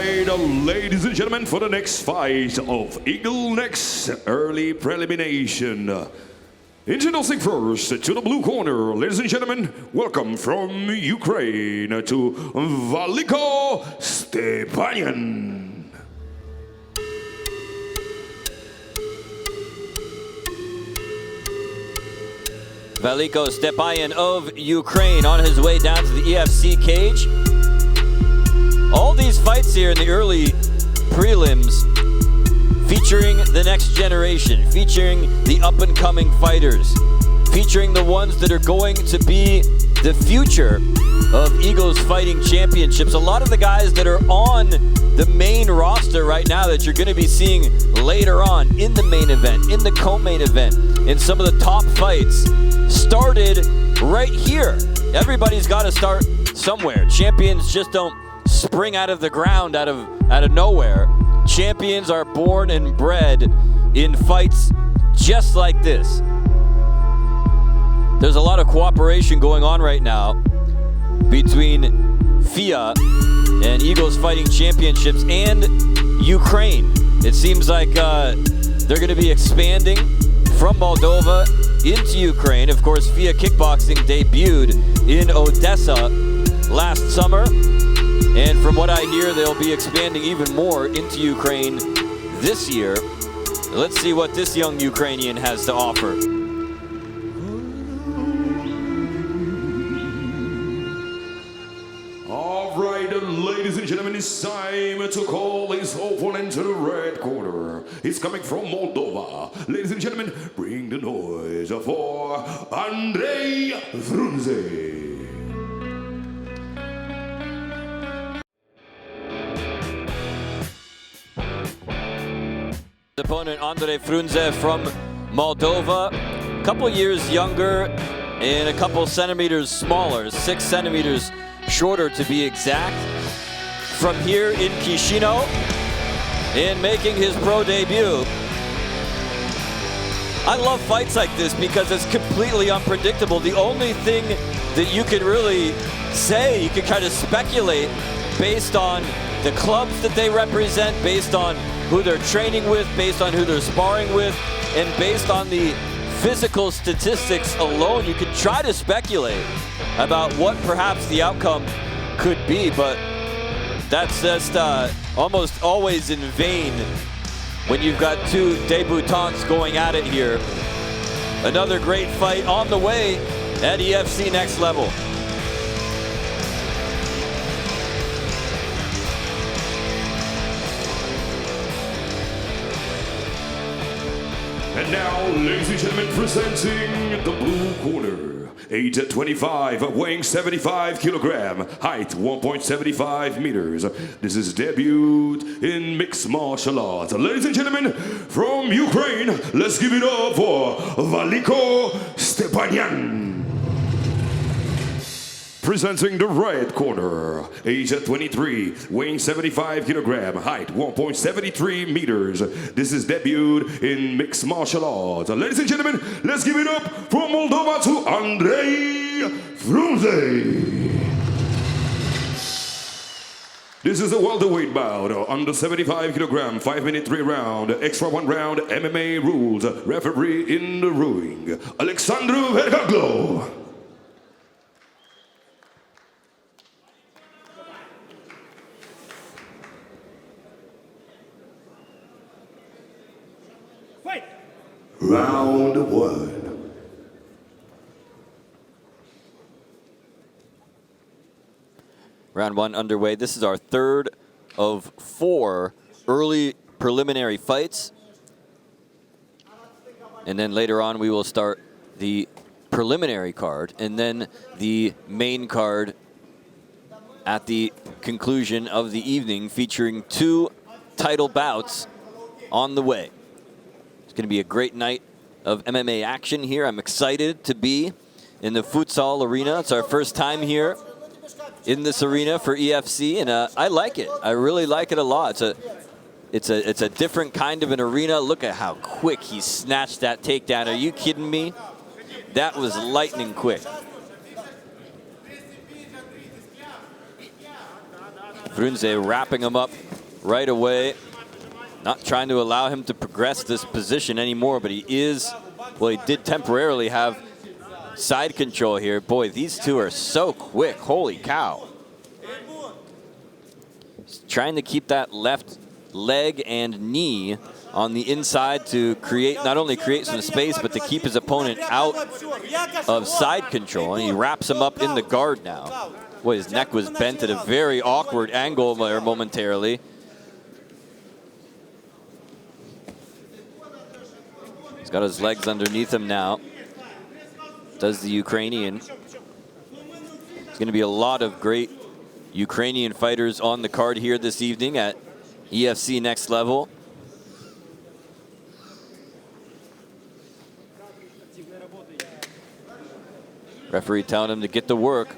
right, ladies and gentlemen, for the next fight of Eagle Neck's early prelimination. Introducing first to the blue corner, ladies and gentlemen, welcome from Ukraine to Valiko Stepanyan. Valiko Stepanyan of Ukraine on his way down to the EFC cage. All these fights here in the early prelims featuring the next generation, featuring the up-and-coming fighters, featuring the ones that are going to be the future of Eagles Fighting Championships. A lot of the guys that are on the main roster right now that you're going to be seeing later on in the main event, in the co-main event, in some of the top fights, started right here. Everybody's got to start somewhere. Champions just don't spring out of the ground out of nowhere. Champions are born and bred in fights just like this. There's a lot of cooperation going on right now between FIA and Eagles Fighting Championships and Ukraine. It seems like they're going to be expanding from Moldova into Ukraine. Of course, FIA Kickboxing debuted in Odessa last summer. And from what I hear, they'll be expanding even more into Ukraine this year. Let's see what this young Ukrainian has to offer. All right, ladies and gentlemen, it's time to call his opponent to the red corner. He's coming from Moldova. Ladies and gentlemen, bring the noise for Andrei Frunze. Opponent Andrei Frunze from Moldova, a couple years younger and a couple centimeters smaller, 6 centimeters shorter to be exact. From here in Chisinau and making his pro debut. I love fights like this because it's completely unpredictable. The only thing that you can really say, you can kind of speculate based on the clubs that they represent, based on who they're training with, based on who they're sparring with, and based on the physical statistics alone. You can try to speculate about what perhaps the outcome could be, but that's just almost always in vain when you've got two debutants going at it here. Another great fight on the way at EFC Next Level. And now, ladies and gentlemen, presenting the blue corner. Age at 25, weighing 75 kilogram, height 1.75 meters. This is debut in mixed martial arts. Ladies and gentlemen, from Ukraine, let's give it up for Valiko Stepanyan. Presenting the red corner, age at 23, weighing 75 kilogram, height 1.73 meters. This is debuted in mixed martial arts. Ladies and gentlemen, let's give it up from Moldova to Andrei Frunze. This is a welterweight bout, under 75 kilogram, 5-minute 3-round, extra 1 round MMA rules. Referee in the ring, Alexandru. Round 1. Round 1 underway. This is our third of 4 early preliminary fights. And then later on we will start the preliminary card and then the main card at the conclusion of the evening, featuring 2 title bouts on the way. Going to be a great night of MMA action here. I'm excited to be in the futsal arena. It's our first time here in this arena for EFC, and I like it. I really like it a lot. It's a different kind of an arena. Look at how quick he snatched that takedown. Are you kidding me? That was lightning quick. Frunze wrapping him up right away. Not trying to allow him to progress this position anymore, but he is, well, he did temporarily have side control here. Boy, these two are so quick. Holy cow. He's trying to keep that left leg and knee on the inside to create, not only create some space, but to keep his opponent out of side control. And he wraps him up in the guard now. Boy, his neck was bent at a very awkward angle there momentarily. He's got his legs underneath him now. Does the Ukrainian. There's going to be a lot of great Ukrainian fighters on the card here this evening at EFC Next Level. Referee telling him to get to work.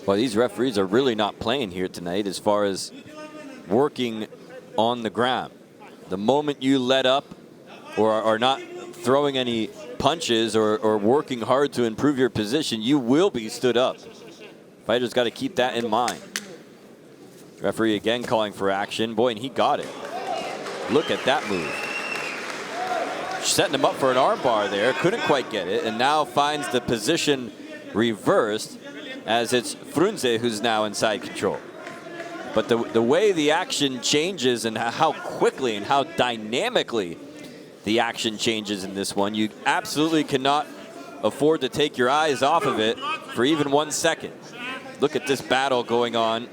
Well, these referees are really not playing here tonight as far as working on the ground. The moment you let up or are not throwing any punches or working hard to improve your position, you will be stood up. Fighters got to keep that in mind. Referee again calling for action. Boy, and he got it. Look at that move. Setting him up for an armbar there. Couldn't quite get it, and now finds the position reversed as it's Frunze who's now in side control. But the way the action changes and how quickly and how dynamically the action changes in this one, you absolutely cannot afford to take your eyes off of it for even 1 second. Look at this battle going on.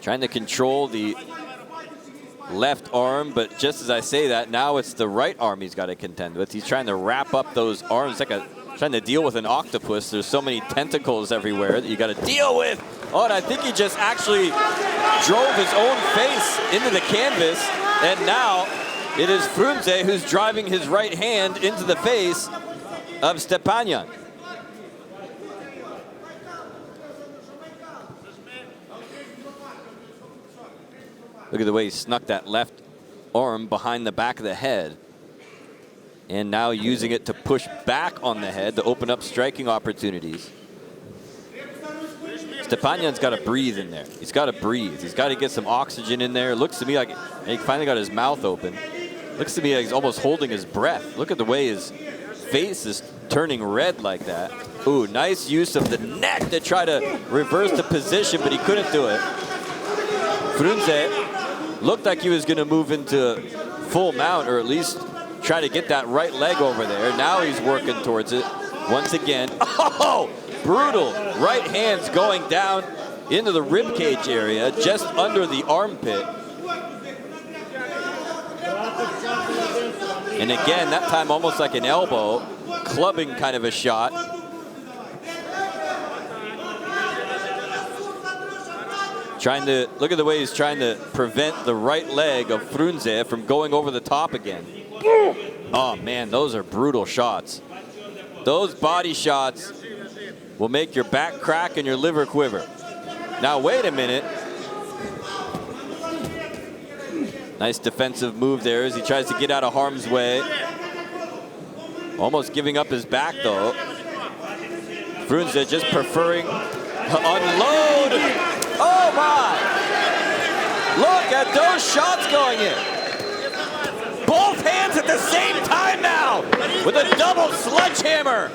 Trying to control the left arm, but just as I say that, now it's the right arm he's got to contend with. He's trying to wrap up those arms like trying to deal with an octopus. There's so many tentacles everywhere that you got to deal with. Oh, and I think he just actually drove his own face into the canvas, and now it is Frunze who's driving his right hand into the face of Stepanyan. Look at the way he snuck that left arm behind the back of the head. And now using it to push back on the head to open up striking opportunities. Stepanyan's got to breathe in there. He's got to breathe. He's got to get some oxygen in there. Looks to me like he finally got his mouth open. Looks to me like he's almost holding his breath. Look at the way his face is turning red like that. Ooh, nice use of the neck to try to reverse the position, but he couldn't do it. Frunze looked like he was going to move into full mount, or at least try to get that right leg over there. Now he's working towards it once again. Oh, brutal right hands going down into the rib cage area, just under the armpit. And again, that time almost like an elbow, clubbing kind of a shot. Trying to, look at the way he's trying to prevent the right leg of Frunze from going over the top again. Oh man, those are brutal shots. Those body shots will make your back crack and your liver quiver. Now wait a minute. Nice defensive move there as he tries to get out of harm's way. Almost giving up his back though. Frunze just preferring to unload. Oh my! Look at those shots going in. Both hands at the same time now with a double sledgehammer.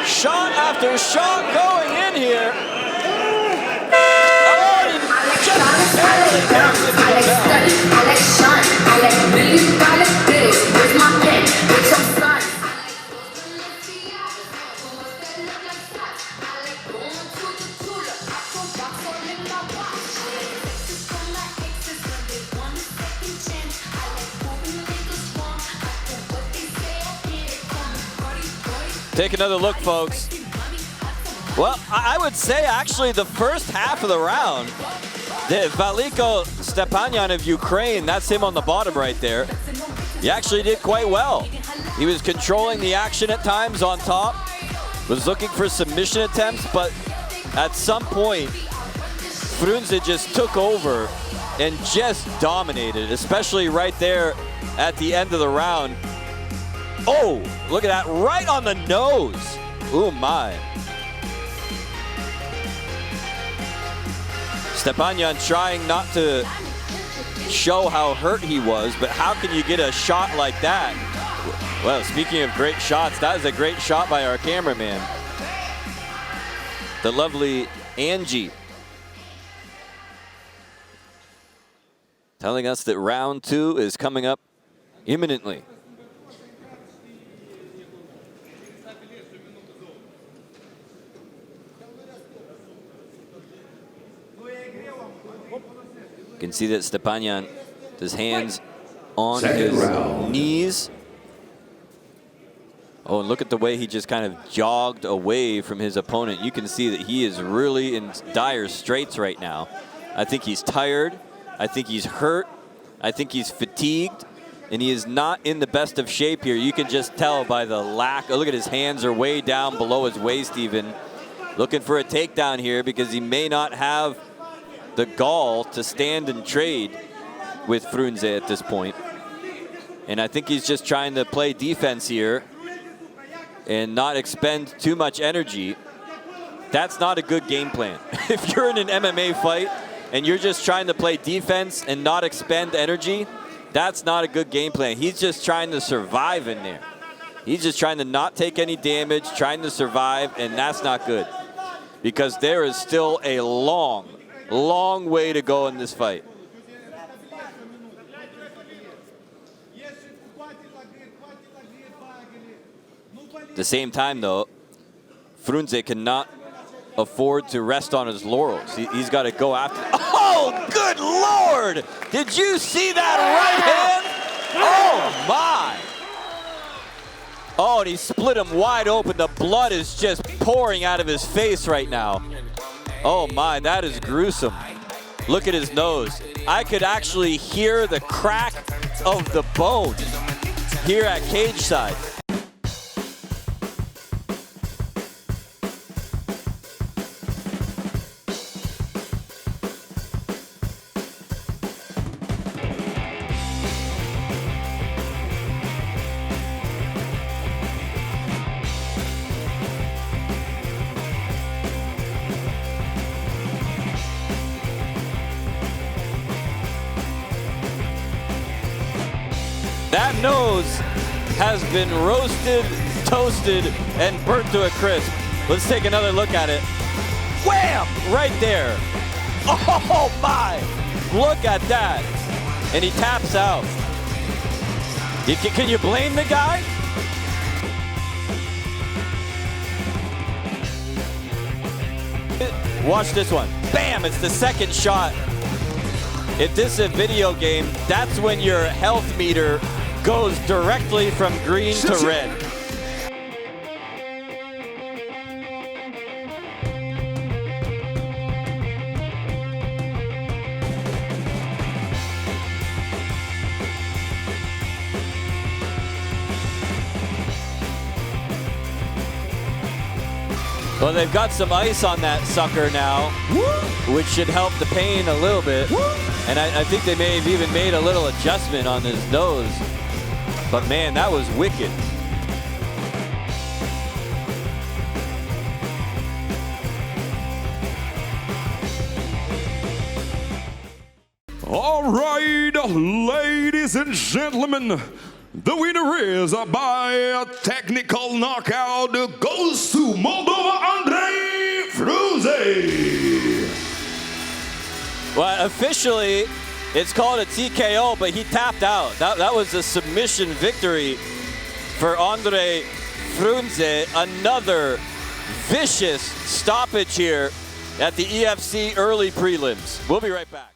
Shot after shot going in here. Oh, he just barely comes into the bell. I like shine, I like really, I like this. Where's my pen? Where's your son? Take another look, folks. Well, I would say actually the first half of the round, the Valiko Stepanyan of Ukraine, that's him on the bottom right there, he actually did quite well. He was controlling the action at times on top, was looking for submission attempts, but at some point, Frunze just took over and just dominated, especially right there at the end of the round. Oh, look at that, right on the nose. Oh my. Stepanyan trying not to show how hurt he was, but how can you get a shot like that? Well, speaking of great shots, that is a great shot by our cameraman. The lovely Angie. Telling us that round 2 is coming up imminently. You can see that Stepanyan, his hands on his knees. Oh, and look at the way he just kind of jogged away from his opponent. You can see that he is really in dire straits right now. I think he's tired. I think he's hurt. I think he's fatigued. And he is not in the best of shape here. You can just tell by the lack. Oh, look at his hands are way down below his waist even. Looking for a takedown here because he may not have the gall to stand and trade with Frunze at this point. And I think he's just trying to play defense here and not expend too much energy. That's not a good game plan. If you're in an MMA fight and you're just trying to play defense and not expend energy, that's not a good game plan. He's just trying to survive in there. He's just trying to not take any damage, trying to survive, and that's not good. Because there is still a long, long way to go in this fight. At the same time, though, Frunze cannot afford to rest on his laurels. He's got to go after. Oh, good Lord! Did you see that right hand? Oh, my! Oh, and he split him wide open. The blood is just pouring out of his face right now. Oh, my, that is gruesome. Look at his nose. I could actually hear the crack of the bone here at cage side. That nose has been roasted, toasted, and burnt to a crisp. Let's take another look at it. Wham! Right there. Oh my! Look at that. And he taps out. Can you blame the guy? Watch this one. Bam! It's the second shot. If this is a video game, that's when your health meter goes directly from green to red. Well, they've got some ice on that sucker now, which should help the pain a little bit. And I think they may have even made a little adjustment on his nose. But man, that was wicked. All right, ladies and gentlemen, the winner is by a technical knockout goes to Moldova Andrei Frunze. Well, officially, it's called a TKO, but he tapped out. That was a submission victory for Andrei Frunze. Another vicious stoppage here at the EFC early prelims. We'll be right back.